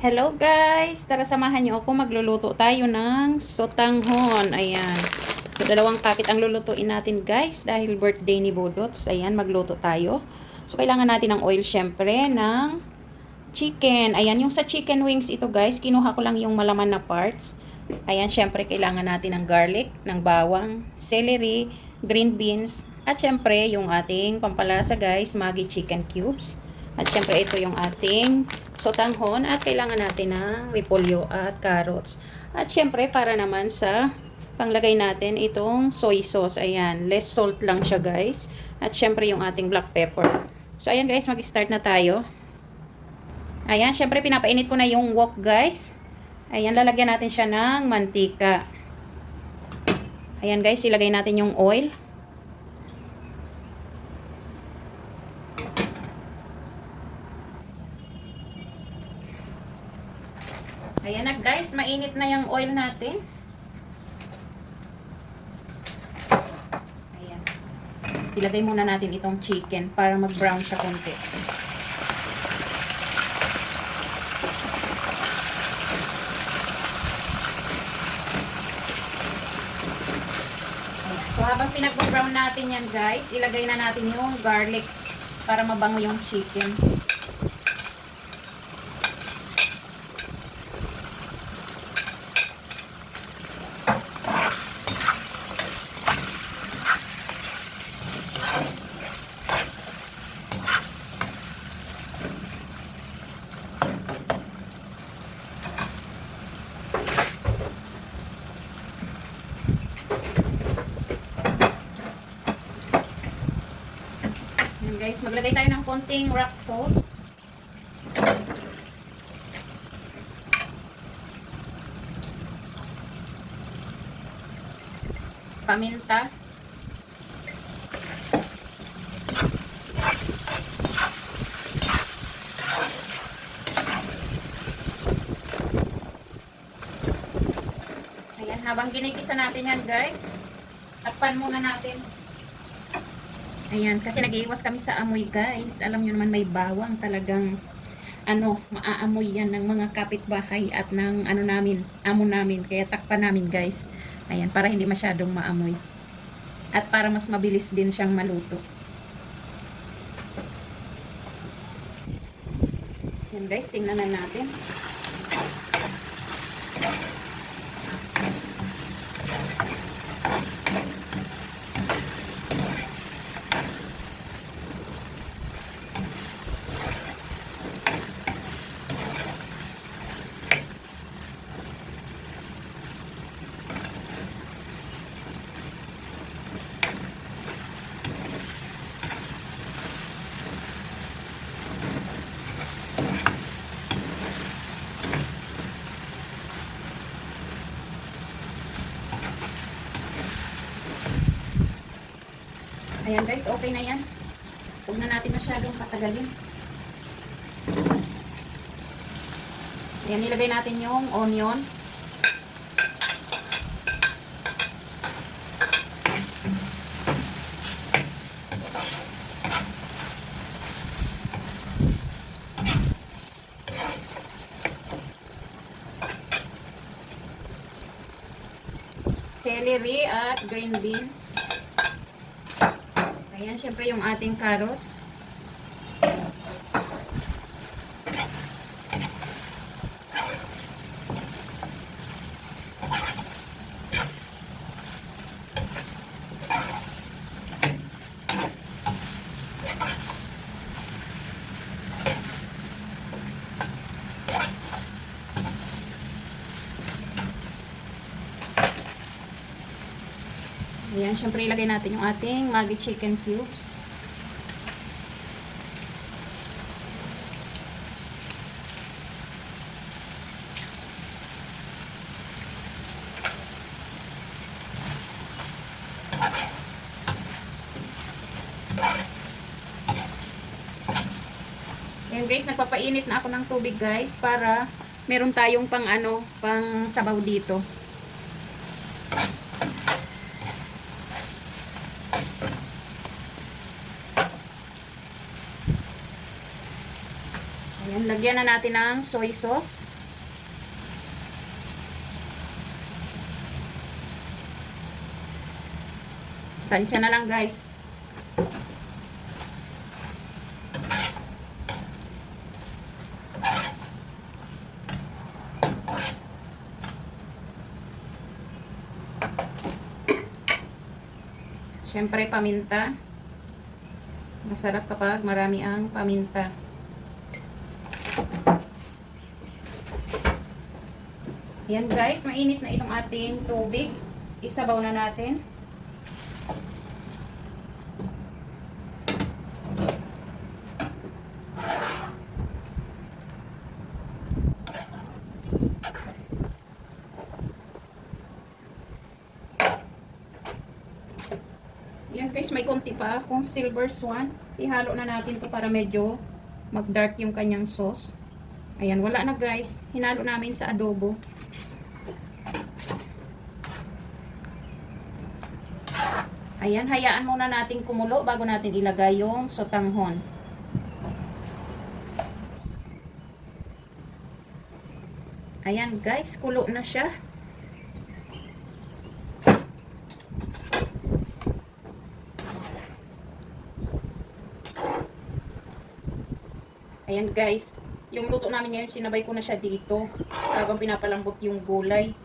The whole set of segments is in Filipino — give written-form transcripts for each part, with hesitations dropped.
Hello guys! Tara samahan niyo ako. Magluluto tayo ng sotanghon. Ayan. So, dalawang packet ang lulutuin natin guys. Dahil birthday ni Budots. Ayan, magluto tayo. So, kailangan natin ng oil syempre ng chicken. Ayan, yung sa chicken wings ito guys. Kinuha ko lang yung malaman na parts. Ayan, syempre kailangan natin ng garlic, ng bawang, celery, green beans. At syempre, yung ating pampalasa guys, Maggi chicken cubes. At syempre, ito yung ating sotanghon at kailangan natin ng repolyo at carrots. At syempre, para naman sa panglagay natin itong soy sauce. Ayan, less salt lang siya guys. At syempre, yung ating black pepper. So, ayan guys, mag-start na tayo. Ayan, syempre, pinapainit ko na yung wok guys. Ayan, lalagyan natin siya ng mantika. Ayan guys, ilagay natin yung oil. Ayan na guys, mainit na yung oil natin. Ayan. Ilagay muna natin itong chicken para mag-brown siya konti. Ayan. So habang pinag-brown natin yan guys, ilagay na natin yung garlic para mabango yung chicken. Guys, maglagay tayo ng konting rock salt. Paminta. Ayan, habang ginigisa natin yan guys, takpan muna natin. Ayan, kasi nag-iiwas kami sa amoy guys. Alam nyo naman may bawang talagang maaamoy yan ng mga kapitbahay at ng amo namin. Kaya takpan namin guys. Ayan, para hindi masyadong maamoy. At para mas mabilis din siyang maluto. Ayan guys, tingnan na natin. Ayan guys, okay na yan. Huwag na natin masyadong patagalin. Ayan, nilagay natin yung onion. Celery at green beans. Ayan, syempre yung ating carrots. Ayan, syempre ilagay natin yung ating Maggi chicken cubes. Ayan guys, nagpapainit na ako ng tubig guys para meron tayong pang sabaw dito. Ayan, lagyan na natin ng soy sauce. Tansya na lang guys. Siyempre paminta. Masarap kapag marami ang paminta. Yan guys, mainit na itong ating tubig. Isabaw na natin. Yan guys, may konti pa akong silver swan. Ihalo na natin to para medyo mag-dark yung kanyang sauce. Ayan, wala na guys. Hinalo namin sa adobo. Ayan, hayaan muna natin kumulo bago natin ilagay yung sotanghon. Ayan guys, kulo na siya. Ayan guys, yung luto namin ngayon, sinabay ko na siya dito habang pinapalambot yung gulay.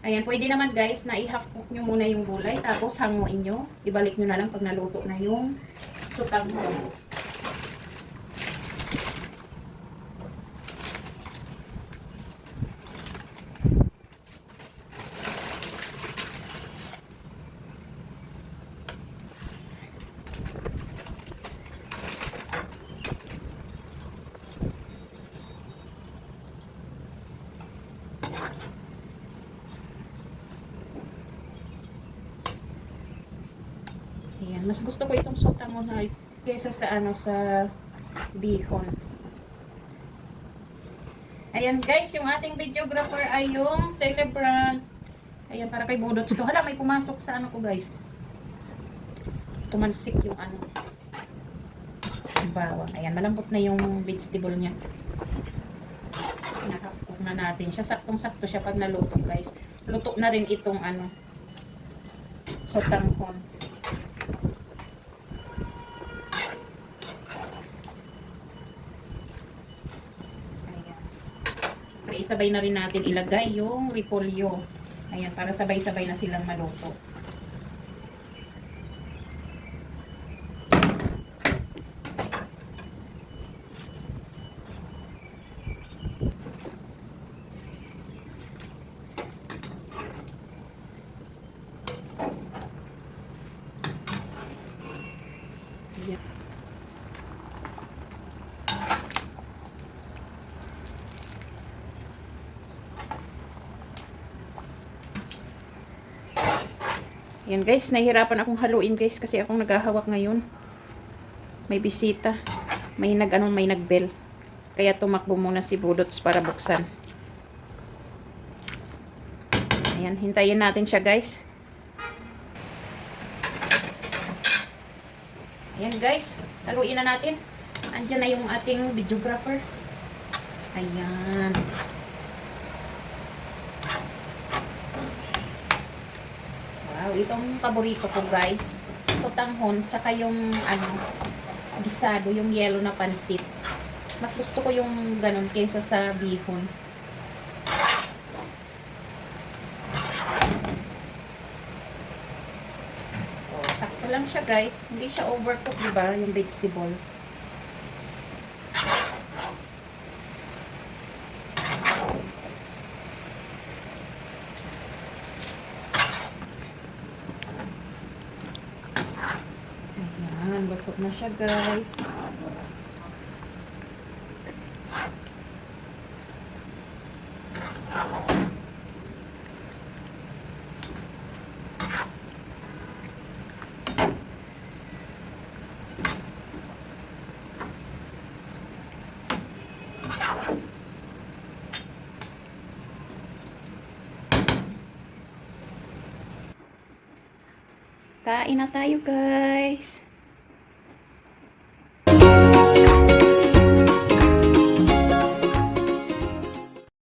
Ayan, pwede naman guys na i-half cook nyo muna yung gulay tapos hanguin nyo. Ibalik nyo na lang pag naluto na yung sotanghon. Ayan, mas gusto ko itong sotanghon kaysa sa sa bihon. Ayan guys, yung ating videographer ay yung celebrant. Ayan, para kay Budots to. Hala, may pumasok sa ko guys. Tumansik yung bawang. Ayan, malambot na yung vegetable niya. Pinaka-half cook na natin siya. Saktong-sakto siya pag naluto guys. Luto na rin itong sotanghon. Isabay na rin natin ilagay yung repolyo. Ayan, para sabay-sabay na silang maluto. Ayan. Yan guys, nahihirapan akong haluin guys kasi akong naghahawak ngayon. May bisita. May nagbell. Kaya tumakbo muna si Budots para buksan. Ayan, hintayin natin siya guys. Ayan guys, haluin na natin. Andiyan na yung ating videographer. Ayan. Wow, itong paborito ko guys. Sotanghon, tsaka yung gisado, yung yellow na pansit. Mas gusto ko yung ganun kaysa sa bihon. Oh, sakto lang siya guys. Hindi siya overcooked, diba? Yung vegetable. Ayan, luto na siya guys. Kain na tayo guys.